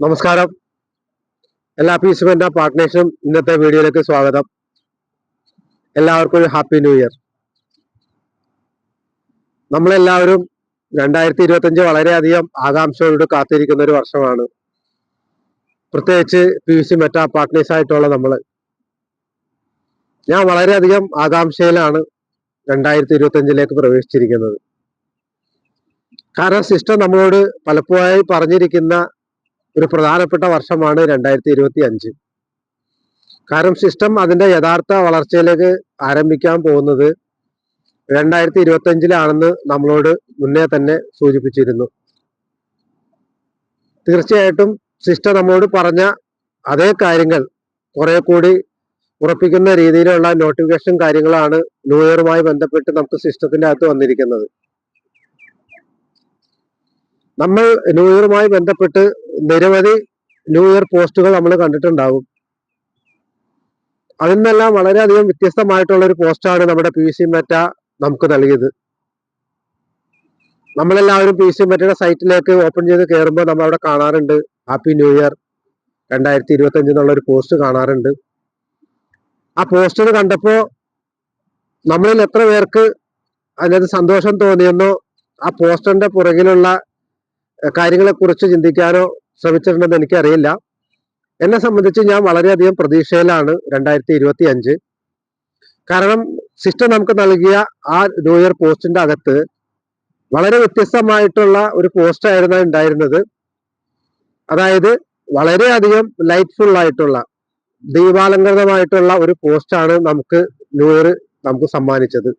നമസ്കാരം. എല്ലാ പീസ്മെന്റ് പാർട്ട്നേഴ്സിനും ഇന്നത്തെ വീഡിയോയിലേക്ക് സ്വാഗതം. എല്ലാവർക്കും ഒരു ഹാപ്പി ന്യൂ ഇയർ. നമ്മളെല്ലാവരും 2025 വളരെയധികം ആകാംക്ഷയോട് കാത്തിരിക്കുന്ന ഒരു വർഷമാണ്. പ്രത്യേകിച്ച് PVC മെറ്റ പാർട്ട്നേഴ്സ് ആയിട്ടുള്ള ഞാൻ വളരെയധികം ആകാംക്ഷയിലാണ് 2025 പ്രവേശിച്ചിരിക്കുന്നത്. കാരണം സിസ്റ്റം നമ്മളോട് പലപ്പോഴായി പറഞ്ഞിരിക്കുന്ന ഒരു പ്രധാനപ്പെട്ട വർഷമാണ് 2025. കാരണം സിസ്റ്റം അതിന്റെ യഥാർത്ഥ വളർച്ചയിലേക്ക് ആരംഭിക്കാൻ പോകുന്നത് 2025 നമ്മളോട് മുന്നേ തന്നെ സൂചിപ്പിച്ചിരുന്നു. തീർച്ചയായിട്ടും സിസ്റ്റം നമ്മളോട് പറഞ്ഞ അതേ കാര്യങ്ങൾ കുറെ കൂടി ഉറപ്പിക്കുന്ന രീതിയിലുള്ള നോട്ടിഫിക്കേഷൻ കാര്യങ്ങളാണ് ന്യൂ ഇയറുമായി ബന്ധപ്പെട്ട് നമുക്ക് സിസ്റ്റത്തിന്റെ അകത്ത് വന്നിരിക്കുന്നത്. നമ്മൾ ന്യൂ ഇയറുമായി ബന്ധപ്പെട്ട് നിരവധി ന്യൂ ഇയർ പോസ്റ്റുകൾ നമ്മൾ കണ്ടിട്ടുണ്ടാകും. അതിൽ നിന്നെല്ലാം വളരെയധികം വ്യത്യസ്തമായിട്ടുള്ള ഒരു പോസ്റ്റാണ് നമ്മുടെ PVC മെറ്റ നമുക്ക് നൽകിയത്. നമ്മളെല്ലാവരും PVC മെറ്റയുടെ സൈറ്റിലേക്ക് ഓപ്പൺ ചെയ്ത് കയറുമ്പോൾ നമ്മൾ അവിടെ കാണാറുണ്ട് ഹാപ്പി ന്യൂ ഇയർ 2025 എന്നുള്ള ഒരു പോസ്റ്റ് കാണാറുണ്ട്. ആ പോസ്റ്റർ കണ്ടപ്പോൾ നമ്മളിൽ എത്ര പേർക്ക് അതിനകത്ത് സന്തോഷം തോന്നിയെന്നോ ആ പോസ്റ്ററിന്റെ പുറകിലുള്ള കാര്യങ്ങളെ കുറിച്ച് ചിന്തിക്കാനോ ശ്രമിച്ചിട്ടുണ്ടെന്ന് എനിക്കറിയില്ല. എന്നെ സംബന്ധിച്ച് ഞാൻ വളരെയധികം പ്രതീക്ഷയിലാണ് 2025. കാരണം സിസ്റ്റം നമുക്ക് നൽകിയ ആ ന്യൂ ഇയർ പോസ്റ്റിന്റെ അകത്ത് വളരെ വ്യത്യസ്തമായിട്ടുള്ള ഒരു പോസ്റ്റ് ആയിരുന്നു ഉണ്ടായിരുന്നത്. അതായത് വളരെയധികം ലൈറ്റ്ഫുൾ ആയിട്ടുള്ള ദീപാലങ്കൃതമായിട്ടുള്ള ഒരു പോസ്റ്റാണ് നമുക്ക് ന്യൂ ഇയർ നമുക്ക് സമ്മാനിച്ചത്.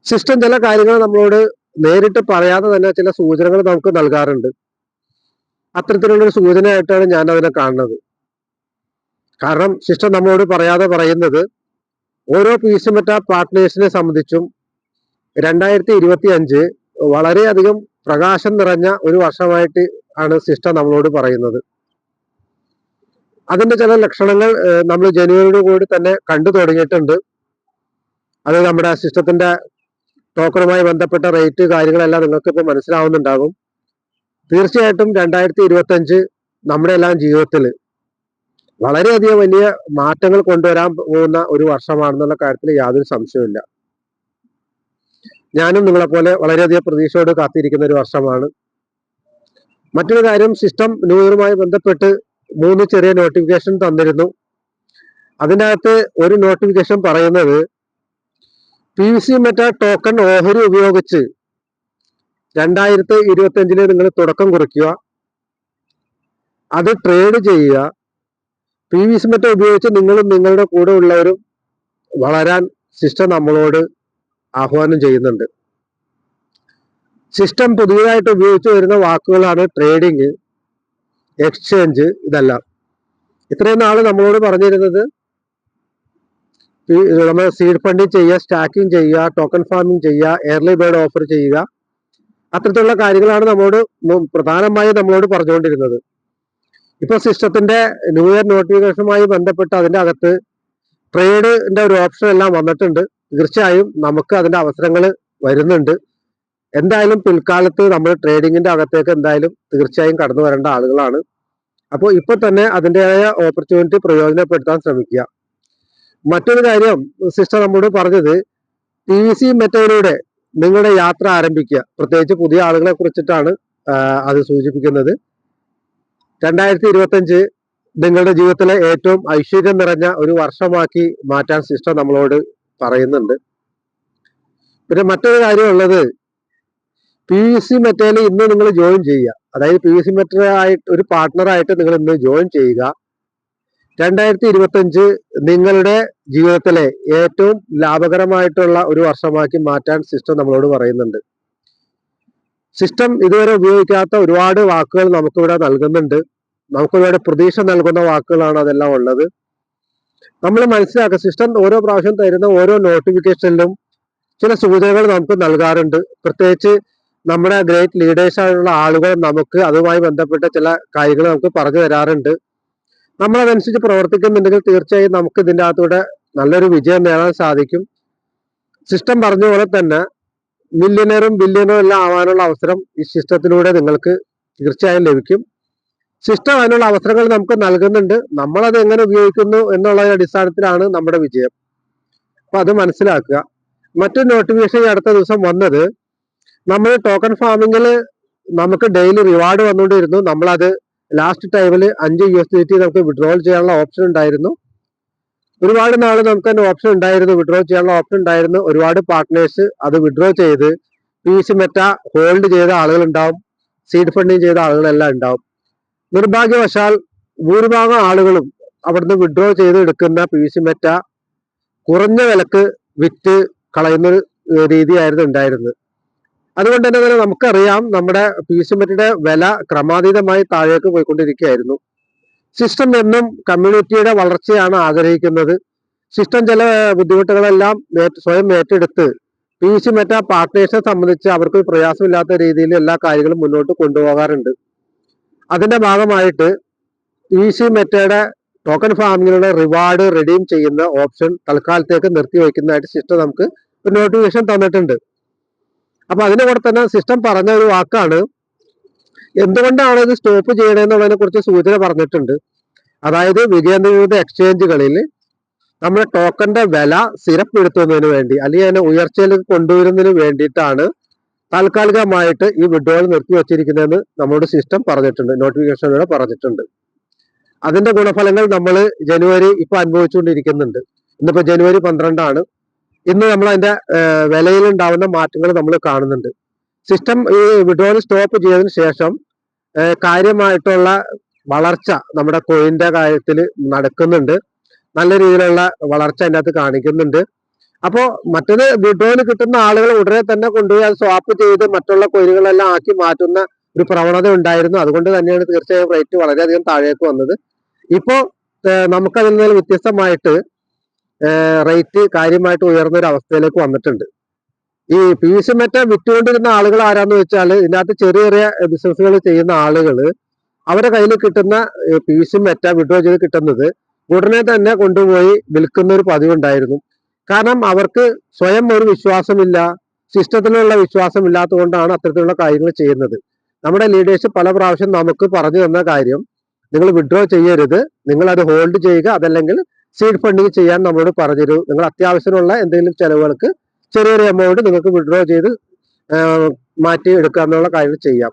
സിസ്റ്റം ചില കാര്യങ്ങൾ നമ്മളോട് നേരിട്ട് പറയാതെ തന്നെ ചില സൂചനകൾ നമുക്ക് നൽകാറുണ്ട്. അത്തരത്തിലുള്ളൊരു സൂചനയായിട്ടാണ് ഞാൻ അതിനെ കാണുന്നത്. കാരണം സിസ്റ്റം നമ്മളോട് പറയാതെ പറയുന്നത് ഓരോ PVC മെറ്റ പാർട്ട്നേഴ്സിനെ സംബന്ധിച്ചും 2025 വളരെയധികം പ്രകാശം നിറഞ്ഞ ഒരു വർഷമായിട്ട് ആണ് സിസ്റ്റം നമ്മളോട് പറയുന്നത്. അതിന്റെ ചില ലക്ഷണങ്ങൾ നമ്മൾ ജനുവരിയോട് കൂടി തന്നെ കണ്ടു തുടങ്ങിയിട്ടുണ്ട്. അത് നമ്മുടെ സിസ്റ്റത്തിന്റെ ടോക്കണുമായി ബന്ധപ്പെട്ട റേറ്റ് കാര്യങ്ങളെല്ലാം നിങ്ങൾക്ക് ഇപ്പോൾ മനസ്സിലാവുന്നുണ്ടാകും. തീർച്ചയായിട്ടും 2025 നമ്മുടെ എല്ലാം ജീവിതത്തിൽ വളരെയധികം വലിയ മാറ്റങ്ങൾ കൊണ്ടുവരാൻ പോകുന്ന ഒരു വർഷമാണെന്നുള്ള കാര്യത്തിൽ യാതൊരു സംശയവുമില്ല. ഞാനും നിങ്ങളെപ്പോലെ വളരെയധികം പ്രതീക്ഷയോട് കാത്തിരിക്കുന്ന ഒരു വർഷമാണ്. മറ്റൊരു കാര്യം, സിസ്റ്റം ന്യൂ ഇയറുമായി ബന്ധപ്പെട്ട് 3 ചെറിയ നോട്ടിഫിക്കേഷൻ തന്നിരുന്നു. അതിൻ്റെ അകത്ത് ഒരു നോട്ടിഫിക്കേഷൻ പറയുന്നത് PVC മെറ്റ ടോക്കൺ ഓഹരി ഉപയോഗിച്ച് 2025 നിങ്ങൾ തുടക്കം കുറിക്കുക, അത് ട്രേഡ് ചെയ്യുക. PVC മെറ്റ ഉപയോഗിച്ച് നിങ്ങളും നിങ്ങളുടെ കൂടെ ഉള്ളവരും വളരാൻ സിസ്റ്റം നമ്മളോട് ആഹ്വാനം ചെയ്യുന്നുണ്ട്. സിസ്റ്റം പുതിയതായിട്ട് ഉപയോഗിച്ച് വരുന്ന വാക്കുകളാണ് ട്രേഡിങ്, എക്സ്ചേഞ്ച്. ഇതെല്ലാം ഇത്രയും നാൾ നമ്മളോട് പറഞ്ഞിരുന്നത് നമ്മൾ സീഡ് ഫണ്ടിങ് ചെയ്യുക, സ്റ്റാക്കിങ് ചെയ്യുക, ടോക്കൺ ഫാമിംഗ് ചെയ്യുക, എയർലി ബേർഡ് ഓഫർ ചെയ്യുക, അത്തരത്തിലുള്ള കാര്യങ്ങളാണ് പ്രധാനമായും നമ്മളോട് പറഞ്ഞുകൊണ്ടിരുന്നത്. ഇപ്പൊ സിസ്റ്റത്തിന്റെ ന്യൂ ഇയർ നോട്ടിഫിക്കേഷനുമായി ബന്ധപ്പെട്ട് അതിന്റെ അകത്ത് ട്രേഡിന്റെ ഒരു ഓപ്ഷൻ എല്ലാം വന്നിട്ടുണ്ട്. തീർച്ചയായും നമുക്ക് അതിന്റെ അവസരങ്ങൾ വരുന്നുണ്ട്. എന്തായാലും പിൽക്കാലത്ത് നമ്മൾ ട്രേഡിങ്ങിന്റെ അകത്തേക്ക് എന്തായാലും തീർച്ചയായും കടന്നു വരേണ്ട ആളുകളാണ്. അപ്പോൾ ഇപ്പൊ തന്നെ അതിൻ്റെതായ ഓപ്പർച്യൂണിറ്റി പ്രയോജനപ്പെടുത്താൻ ശ്രമിക്കുക. മറ്റൊരു കാര്യം സിസ്റ്റർ നമ്മോട് പറഞ്ഞത് PVC മെറ്റയിലൂടെ നിങ്ങളുടെ യാത്ര ആരംഭിക്കുക. പ്രത്യേകിച്ച് പുതിയ ആളുകളെ കുറിച്ചിട്ടാണ് അത് സൂചിപ്പിക്കുന്നത്. 2025 നിങ്ങളുടെ ജീവിതത്തിലെ ഏറ്റവും ഐശ്വര്യം നിറഞ്ഞ ഒരു വർഷമാക്കി മാറ്റാൻ സിസ്റ്റർ നമ്മളോട് പറയുന്നുണ്ട്. പിന്നെ മറ്റൊരു കാര്യമുള്ളത്, PVC മെറ്റയിൽ ഇന്ന് നിങ്ങൾ ജോയിൻ ചെയ്യുക. അതായത് PVC മെറ്റ ആയിട്ട് ഒരു പാർട്ട്ണറായിട്ട് നിങ്ങൾ ഇന്ന് ജോയിൻ ചെയ്യുക. 2025 നിങ്ങളുടെ ജീവിതത്തിലെ ഏറ്റവും ലാഭകരമായിട്ടുള്ള ഒരു വർഷമാക്കി മാറ്റാൻ സിസ്റ്റം നമ്മളോട് പറയുന്നുണ്ട്. സിസ്റ്റം ഇതുവരെ ഉപയോഗിക്കാത്ത ഒരുപാട് വാക്കുകൾ നമുക്കിവിടെ നൽകുന്നുണ്ട്. നമുക്കിവിടെ പ്രതീക്ഷ നൽകുന്ന വാക്കുകളാണ് അതെല്ലാം ഉള്ളത്. നമ്മൾ മനസ്സിലാക്കുക, സിസ്റ്റം ഓരോ പ്രാവശ്യം തരുന്ന ഓരോ നോട്ടിഫിക്കേഷനിലും ചില സൂചനകൾ നമുക്ക് നൽകാറുണ്ട്. പ്രത്യേകിച്ച് നമ്മുടെ ഗ്രേറ്റ് ലീഡേഴ്സ് ആയിട്ടുള്ള ആളുകൾ നമുക്ക് അതുമായി ബന്ധപ്പെട്ട ചില കാര്യങ്ങൾ നമുക്ക് പറഞ്ഞു തരാറുണ്ട്. നമ്മളതനുസരിച്ച് പ്രവർത്തിക്കുന്നുണ്ടെങ്കിൽ തീർച്ചയായും നമുക്ക് ഇതിൻ്റെ അകത്തൂടെ നല്ലൊരു വിജയം നേടാൻ സാധിക്കും. സിസ്റ്റം പറഞ്ഞ പോലെ തന്നെ മില്യനറും ബില്യണറും എല്ലാം ആവാനുള്ള അവസരം ഈ സിസ്റ്റത്തിലൂടെ നിങ്ങൾക്ക് തീർച്ചയായും ലഭിക്കും. സിസ്റ്റം അതിനുള്ള അവസരങ്ങൾ നമുക്ക് നൽകുന്നുണ്ട്. നമ്മളത് എങ്ങനെ ഉപയോഗിക്കുന്നു എന്നുള്ള അടിസ്ഥാനത്തിലാണ് നമ്മുടെ വിജയം. അപ്പൊ അത് മനസ്സിലാക്കുക. മറ്റൊരു നോട്ടിഫിക്കേഷൻ അടുത്ത ദിവസം വന്നത്, നമ്മൾ ടോക്കൺ ഫാമിങ്ങിൽ നമുക്ക് ഡെയിലി റിവാർഡ് വന്നുകൊണ്ടിരുന്നു. നമ്മളത് ലാസ്റ്റ് ടൈമിൽ 5 USDT നമുക്ക് വിഡ്രോൾ ചെയ്യാനുള്ള ഓപ്ഷൻ ഉണ്ടായിരുന്നു. ഒരുപാട് നാൾ നമുക്ക് തന്നെ ഓപ്ഷൻ ഉണ്ടായിരുന്നു, വിഡ്രോ ചെയ്യാനുള്ള ഓപ്ഷൻ ഉണ്ടായിരുന്നു. ഒരുപാട് പാർട്ട്നേഴ്സ് അത് വിഡ്രോ ചെയ്ത് PC മെറ്റ ഹോൾഡ് ചെയ്ത ആളുകൾ ഉണ്ടാവും, സീഡ് ഫണ്ടിങ് ചെയ്ത ആളുകളെല്ലാം ഉണ്ടാവും. നിർഭാഗ്യവശാൽ ഭൂരിഭാഗം ആളുകളും അവിടുന്ന് വിഡ്രോ ചെയ്ത് എടുക്കുന്ന PC മെറ്റ കുറഞ്ഞ വിലക്ക് വിറ്റ് കളയുന്നൊരു രീതിയായിരുന്നു ഉണ്ടായിരുന്നത്. അതുകൊണ്ട് തന്നെ നമുക്കറിയാം നമ്മുടെ PC മെറ്റയുടെ വില ക്രമാതീതമായി താഴേക്ക് പോയിക്കൊണ്ടിരിക്കുകയായിരുന്നു. സിസ്റ്റം എന്നും കമ്മ്യൂണിറ്റിയുടെ വളർച്ചയാണ് ആഗ്രഹിക്കുന്നത്. സിസ്റ്റം ചില ബുദ്ധിമുട്ടുകളെല്ലാം സ്വയം ഏറ്റെടുത്ത് PC മെറ്റ പാർട്ട്നേഴ്സിനെ സംബന്ധിച്ച് അവർക്ക് പ്രയാസമില്ലാത്ത രീതിയിൽ എല്ലാ കാര്യങ്ങളും മുന്നോട്ട് കൊണ്ടുപോകാറുണ്ട്. അതിന്റെ ഭാഗമായിട്ട് PC മെറ്റയുടെ ടോക്കൺ ഫാമിങ്ങിലുള്ള റിവാർഡ് റിഡീം ചെയ്യുന്ന ഓപ്ഷൻ തൽക്കാലത്തേക്ക് നിർത്തിവെക്കുന്നതായിട്ട് സിസ്റ്റം നമുക്ക് ഒരു നോട്ടിഫിക്കേഷൻ തന്നിട്ടുണ്ട്. അപ്പൊ അതിന്റെ കൂടെ തന്നെ സിസ്റ്റം പറഞ്ഞ ഒരു വാക്കാണ്, എന്തുകൊണ്ടാണ് ഇത് സ്റ്റോപ്പ് ചെയ്യണമെന്നുള്ളതിനെ കുറിച്ച് സൂചന പറഞ്ഞിട്ടുണ്ട്. അതായത് വികേന്ദ്രീകൃത എക്സ്ചേഞ്ചുകളിൽ നമ്മുടെ ടോക്കന്റെ വില സ്ഥിരപ്പെടുത്തുന്നതിന് വേണ്ടി, അല്ലെങ്കിൽ അതിനെ ഉയർച്ചയിലേക്ക് കൊണ്ടുവരുന്നതിന് വേണ്ടിയിട്ടാണ് താൽക്കാലികമായിട്ട് ഈ വിഡ്രോവൽ നിർത്തിവെച്ചിരിക്കുന്നതെന്ന് നമ്മളോട് സിസ്റ്റം പറഞ്ഞിട്ടുണ്ട്, നോട്ടിഫിക്കേഷനിലൂടെ പറഞ്ഞിട്ടുണ്ട്. അതിന്റെ ഗുണഫലങ്ങൾ നമ്മൾ ജനുവരി ഇപ്പൊ അനുഭവിച്ചുകൊണ്ടിരിക്കുന്നുണ്ട്. ഇന്നിപ്പോ ജനുവരി 12 ഇന്ന് നമ്മൾ അതിന്റെ വിലയിൽ ഉണ്ടാവുന്ന മാറ്റങ്ങൾ നമ്മൾ കാണുന്നുണ്ട്. സിസ്റ്റം ഈ വിഡ്രോവൽ സ്റ്റോപ്പ് ചെയ്തതിനു ശേഷം കാര്യമായിട്ടുള്ള വളർച്ച നമ്മുടെ കോയിന്റെ കാര്യത്തിൽ നടക്കുന്നുണ്ട്. നല്ല രീതിയിലുള്ള വളർച്ച അതിൻ്റെ അകത്ത് കാണിക്കുന്നുണ്ട്. അപ്പോൾ മറ്റത് വിഡ്രോയിൽ കിട്ടുന്ന ആളുകൾ ഉടനെ തന്നെ കൊണ്ടുപോയി അത് സ്വാപ്പ് ചെയ്ത് മറ്റുള്ള കോയിനുകളെല്ലാം ആക്കി മാറ്റുന്ന ഒരു പ്രവണത ഉണ്ടായിരുന്നു. അതുകൊണ്ട് തന്നെയാണ് തീർച്ചയായും റേറ്റ് വളരെയധികം താഴേക്ക് വന്നത്. ഇപ്പോൾ നമുക്കതിൽ നിന്ന് വ്യത്യസ്തമായിട്ട് റേറ്റ് കാര്യമായിട്ട് ഉയർന്ന ഒരു അവസ്ഥയിലേക്ക് വന്നിട്ടുണ്ട്. ഈ PC മെറ്റ വിറ്റുകൊണ്ടിരുന്ന ആളുകൾ ആരാന്ന് വെച്ചാൽ, ഇതിനകത്ത് ചെറിയ ചെറിയ ബിസിനസ്സുകൾ ചെയ്യുന്ന ആളുകൾ അവരുടെ കയ്യിൽ കിട്ടുന്ന PC മെറ്റ വിഡ്രോ ചെയ്ത് കിട്ടുന്നത് ഉടനെ തന്നെ കൊണ്ടുപോയി വിൽക്കുന്ന ഒരു പതിവുണ്ടായിരുന്നു. കാരണം അവർക്ക് സ്വയം ഒരു വിശ്വാസമില്ല, സിസ്റ്റത്തിലുള്ള വിശ്വാസം ഇല്ലാത്തതുകൊണ്ടാണ് അത്തരത്തിലുള്ള കാര്യങ്ങൾ ചെയ്യുന്നത്. നമ്മുടെ ലീഡേഴ്സ് പല പ്രാവശ്യം നമുക്ക് പറഞ്ഞു തന്ന കാര്യം, നിങ്ങൾ വിഡ്രോ ചെയ്യരുത്, നിങ്ങൾ അത് ഹോൾഡ് ചെയ്യുക, അതല്ലെങ്കിൽ സീഡ് ഫണ്ടിങ് ചെയ്യാൻ നമ്മളോട് പറഞ്ഞിരുന്നു. നിങ്ങൾ അത്യാവശ്യമുള്ള എന്തെങ്കിലും ചെലവുകൾക്ക് ചെറിയൊരു എമൗണ്ട് നിങ്ങൾക്ക് വിഡ്രോ ചെയ്ത് മാറ്റി എടുക്കുക എന്നുള്ള കാര്യങ്ങൾ ചെയ്യാം.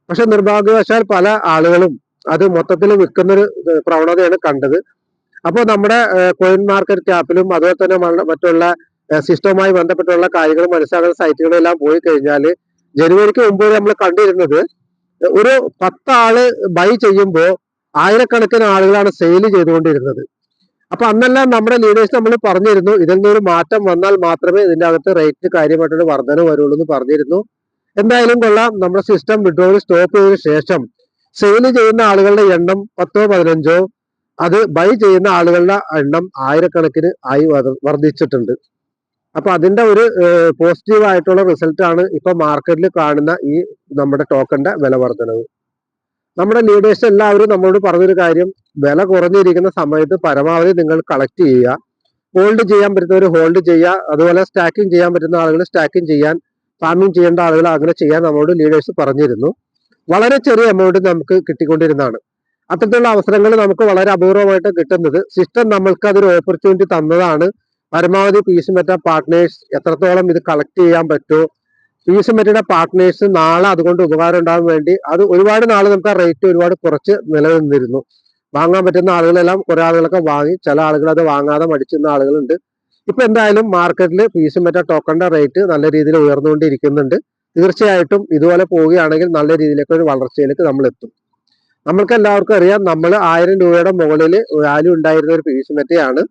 പക്ഷെ നിർഭാഗ്യവശാൽ പല ആളുകളും അത് മൊത്തത്തിൽ വിൽക്കുന്നൊരു പ്രവണതയാണ് കണ്ടത്. അപ്പോൾ നമ്മുടെ കോയിൻ മാർക്കറ്റ് ക്യാപ്പിലും അതുപോലെ തന്നെ മറ്റുള്ള സിസ്റ്റവുമായി ബന്ധപ്പെട്ടുള്ള കാര്യങ്ങൾ മനസ്സിലാക്കുന്ന സൈറ്റുകളെല്ലാം പോയി കഴിഞ്ഞാൽ ജനുവരിക്ക് മുമ്പ് നമ്മൾ കണ്ടിരുന്നത് ഒരു 10 ആള് ബൈ ചെയ്യുമ്പോൾ ആയിരക്കണക്കിന് ആളുകളാണ് സെയിൽ ചെയ്തുകൊണ്ടിരുന്നത്. അപ്പൊ അന്നെല്ലാം നമ്മുടെ ലീഡേഴ്സ് നമ്മൾ പറഞ്ഞിരുന്നു, ഇതിൽ നിന്നൊരു മാറ്റം വന്നാൽ മാത്രമേ ഇതിന്റെ അകത്ത് റേറ്റ് കാര്യമായിട്ടൊരു വർധന വരുള്ളൂ എന്ന് പറഞ്ഞിരുന്നു. എന്തായാലും കൊള്ളാം, നമ്മുടെ സിസ്റ്റം വിഡ്രോവൽ സ്റ്റോപ്പ് ചെയ്തതിനു ശേഷം സെയിൽ ചെയ്യുന്ന ആളുകളുടെ എണ്ണം 10 15 അത് ബൈ ചെയ്യുന്ന ആളുകളുടെ എണ്ണം ആയിരക്കണക്കിന് ആയി വർദ്ധിച്ചിട്ടുണ്ട്. അപ്പൊ അതിന്റെ ഒരു പോസിറ്റീവ് ആയിട്ടുള്ള റിസൾട്ട് ആണ് ഇപ്പൊ മാർക്കറ്റിൽ കാണുന്ന ഈ നമ്മുടെ ടോക്കന്റെ വില വർധനവ്. നമ്മുടെ ലീഡേഴ്സ് എല്ലാവരും നമ്മളോട് പറഞ്ഞൊരു കാര്യം, വില കുറഞ്ഞിരിക്കുന്ന സമയത്ത് പരമാവധി നിങ്ങൾ കളക്ട് ചെയ്യുക, ഹോൾഡ് ചെയ്യാൻ പറ്റുന്നവർ ഹോൾഡ് ചെയ്യുക, അതുപോലെ സ്റ്റാക്കിങ് ചെയ്യാൻ പറ്റുന്ന ആളുകൾ സ്റ്റാക്കിങ് ചെയ്യാൻ, ഫാമിംഗ് ചെയ്യേണ്ട ആളുകൾ അങ്ങനെ ചെയ്യാൻ നമ്മളോട് ലീഡേഴ്സ് പറഞ്ഞിരുന്നു. വളരെ ചെറിയ എമൗണ്ട് നമുക്ക് കിട്ടിക്കൊണ്ടിരുന്നതാണ്. അത്തരത്തിലുള്ള അവസരങ്ങൾ നമുക്ക് വളരെ അപൂർവമായിട്ട് കിട്ടുന്നത്. സിസ്റ്റം നമ്മൾക്ക് അതൊരു ഓപ്പർച്യൂണിറ്റി തന്നതാണ്. പരമാവധി PC മെറ്റ പാർട്ട്നേഴ്സ് എത്രത്തോളം ഇത് കളക്ട് ചെയ്യാൻ പറ്റുമോ, PC മെറ്റയുടെ പാർട്ട്നേഴ്സ് നാളെ അതുകൊണ്ട് ഉപകാരം ഉണ്ടാകാൻ വേണ്ടി അത് ഒരുപാട് നാൾ നമുക്ക് ആ റേറ്റ് ഒരുപാട് കുറച്ച് നിലനിന്നിരുന്നു. വാങ്ങാൻ പറ്റുന്ന ആളുകളെല്ലാം കുറെ ആളുകളൊക്കെ വാങ്ങി, ചില ആളുകൾ അത് വാങ്ങാതെ മടിച്ചിരുന്ന ആളുകളുണ്ട്. ഇപ്പൊ എന്തായാലും മാർക്കറ്റിൽ PC മെറ്റ ടോക്കണിന്റെ റേറ്റ് നല്ല രീതിയിൽ ഉയർന്നുകൊണ്ടിരിക്കുന്നുണ്ട്. തീർച്ചയായിട്ടും ഇതുപോലെ പോവുകയാണെങ്കിൽ നല്ല രീതിയിലേക്ക് ഒരു വളർച്ചയിലേക്ക് നമ്മൾ എത്തും. നമ്മൾക്ക് എല്ലാവർക്കും അറിയാം, നമ്മൾ 1000 രൂപയുടെ മുകളിൽ വാല്യൂ ഉണ്ടായിരുന്ന ഒരു PC മെറ്റയാണ്.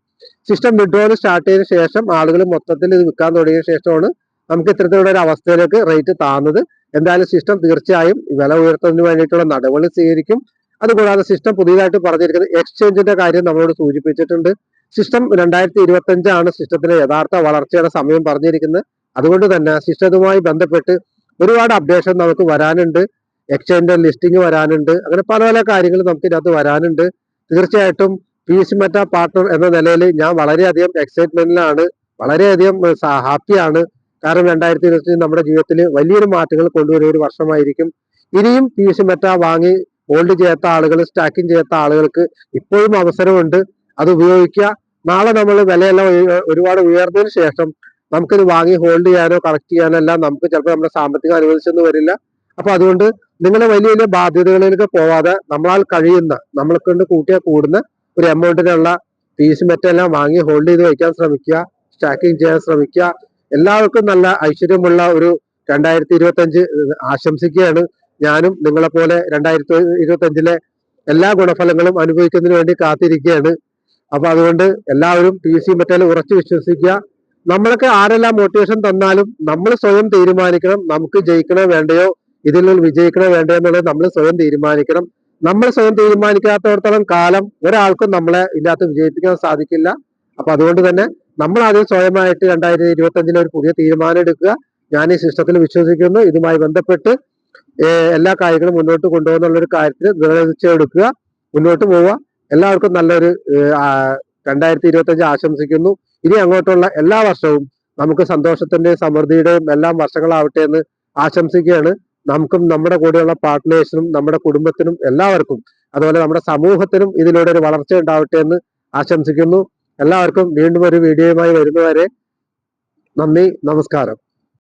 സിസ്റ്റം വിഡ്രോവൽ സ്റ്റാർട്ട് ചെയ്തതിനു ശേഷം ആളുകൾ മൊത്തത്തിൽ ഇത് വിൽക്കാൻ തുടങ്ങിയ ശേഷമാണ് നമുക്ക് ഇത്തരത്തിലുള്ള ഒരു അവസ്ഥയിലേക്ക് റേറ്റ് താന്നത്. എന്തായാലും സിസ്റ്റം തീർച്ചയായും വില ഉയർത്തുന്നതിന് വേണ്ടിയിട്ടുള്ള നടപടി സ്വീകരിക്കും. അതുകൂടാതെ സിസ്റ്റം പുതിയതായിട്ട് പറഞ്ഞിരിക്കുന്നത് എക്സ്ചേഞ്ചിന്റെ കാര്യം നമ്മളോട് സൂചിപ്പിച്ചിട്ടുണ്ട്. സിസ്റ്റം 2025 സിസ്റ്റത്തിന്റെ യഥാർത്ഥ വളർച്ചയുടെ സമയം പറഞ്ഞിരിക്കുന്നത്. അതുകൊണ്ട് തന്നെ സിസ്റ്റവുമായി ബന്ധപ്പെട്ട് ഒരുപാട് അപ്ഡേഷൻ നമുക്ക് വരാനുണ്ട്. എക്സ്ചേഞ്ചിന്റെ ലിസ്റ്റിംഗ് വരാനുണ്ട്. അങ്ങനെ പല പല കാര്യങ്ങൾ നമുക്ക് ഇതിനകത്ത് വരാനുണ്ട്. തീർച്ചയായിട്ടും PC മെറ്റ പാർട്ണർ എന്ന നിലയിൽ ഞാൻ വളരെയധികം എക്സൈറ്റ്മെന്റിലാണ്, വളരെയധികം ഹാപ്പിയാണ്. കാരണം 2025 നമ്മുടെ ജീവിതത്തിൽ വലിയൊരു മാറ്റങ്ങൾ കൊണ്ടുവരുന്ന ഒരു വർഷമായിരിക്കും. ഇനിയും PC മെറ്റ വാങ്ങി ഹോൾഡ് ചെയ്യാത്ത ആളുകൾ, സ്റ്റാക്കിങ് ചെയ്യാത്ത ആളുകൾക്ക് ഇപ്പോഴും അവസരമുണ്ട്. അത് ഉപയോഗിക്കുക. നാളെ നമ്മൾ വിലയെല്ലാം ഒരുപാട് ഉയർന്നതിന് ശേഷം നമുക്കിത് വാങ്ങി ഹോൾഡ് ചെയ്യാനോ കളക്ട് ചെയ്യാനോ എല്ലാം നമുക്ക് ചിലപ്പോൾ നമ്മുടെ സാമ്പത്തികം അനുവദിച്ചൊന്നും വരില്ല. അപ്പൊ അതുകൊണ്ട് നിങ്ങളെ വലിയ വലിയ ബാധ്യതകളിലേക്ക് പോവാതെ നമ്മളാൽ കഴിയുന്ന, നമ്മളെ കൊണ്ട് കൂട്ടിയാൽ കൂടുന്ന ഒരു എമൗണ്ടിനുള്ള പീസ് മെറ്റെല്ലാം വാങ്ങി ഹോൾഡ് ചെയ്ത് വയ്ക്കാൻ ശ്രമിക്കുക, സ്റ്റാക്കിങ് ചെയ്യാൻ ശ്രമിക്കുക. എല്ലാവർക്കും നല്ല ഐശ്വര്യമുള്ള ഒരു 2025 ആശംസിക്കുകയാണ്. ഞാനും നിങ്ങളെപ്പോലെ 2025 എല്ലാ ഗുണഫലങ്ങളും അനുഭവിക്കുന്നതിന് വേണ്ടി കാത്തിരിക്കുകയാണ്. അപ്പൊ അതുകൊണ്ട് എല്ലാവരും പി സി മെറ്റൽ ഉറച്ചു വിശ്വസിക്കുക. നമ്മളൊക്കെ ആരെല്ലാം മോട്ടിവേഷൻ തന്നാലും നമ്മൾ സ്വയം തീരുമാനിക്കണം, നമുക്ക് ജയിക്കണോ വേണ്ടയോ, ഇതിൽ നിന്ന് വിജയിക്കണോ വേണ്ടയോ എന്നുള്ളത് നമ്മൾ സ്വയം തീരുമാനിക്കണം. നമ്മൾ സ്വയം തീരുമാനിക്കാത്തടത്തോളം കാലം ഒരാൾക്കും നമ്മളെ ഇതിനകത്ത് വിജയിപ്പിക്കാൻ സാധിക്കില്ല. അപ്പൊ അതുകൊണ്ട് തന്നെ നമ്മൾ ആദ്യം സ്വയമായിട്ട് 2025 ഒരു പുതിയ തീരുമാനം എടുക്കുക. ഞാൻ ഈ സിസ്റ്റത്തിൽ വിശ്വസിക്കുന്നു. ഇതുമായി ബന്ധപ്പെട്ട് എല്ലാ കാര്യങ്ങളും മുന്നോട്ട് കൊണ്ടുപോകുന്നുള്ള ഒരു കാര്യത്തിൽ ദൃഢനിശ്ചയം എടുക്കുക, മുന്നോട്ട് പോവുക. എല്ലാവർക്കും നല്ലൊരു 2025 ആശംസിക്കുന്നു. ഇനി അങ്ങോട്ടുള്ള എല്ലാ വർഷവും നമുക്ക് സന്തോഷത്തിന്റെയും സമൃദ്ധിയുടെയും എല്ലാം വർഷങ്ങളാവട്ടെ എന്ന് ആശംസിക്കുകയാണ്. നമുക്കും നമ്മുടെ കൂടെയുള്ള പാർട്ട്നേഴ്സിനും നമ്മുടെ കുടുംബത്തിനും എല്ലാവർക്കും അതുപോലെ നമ്മുടെ സമൂഹത്തിനും ഇതിലൂടെ ഒരു വളർച്ച ഉണ്ടാവട്ടെ എന്ന് ആശംസിക്കുന്നു. എല്ലാവർക്കും വീണ്ടും ഒരു വീഡിയോയുമായി വരുന്നവരെ നന്ദി, നമസ്കാരം.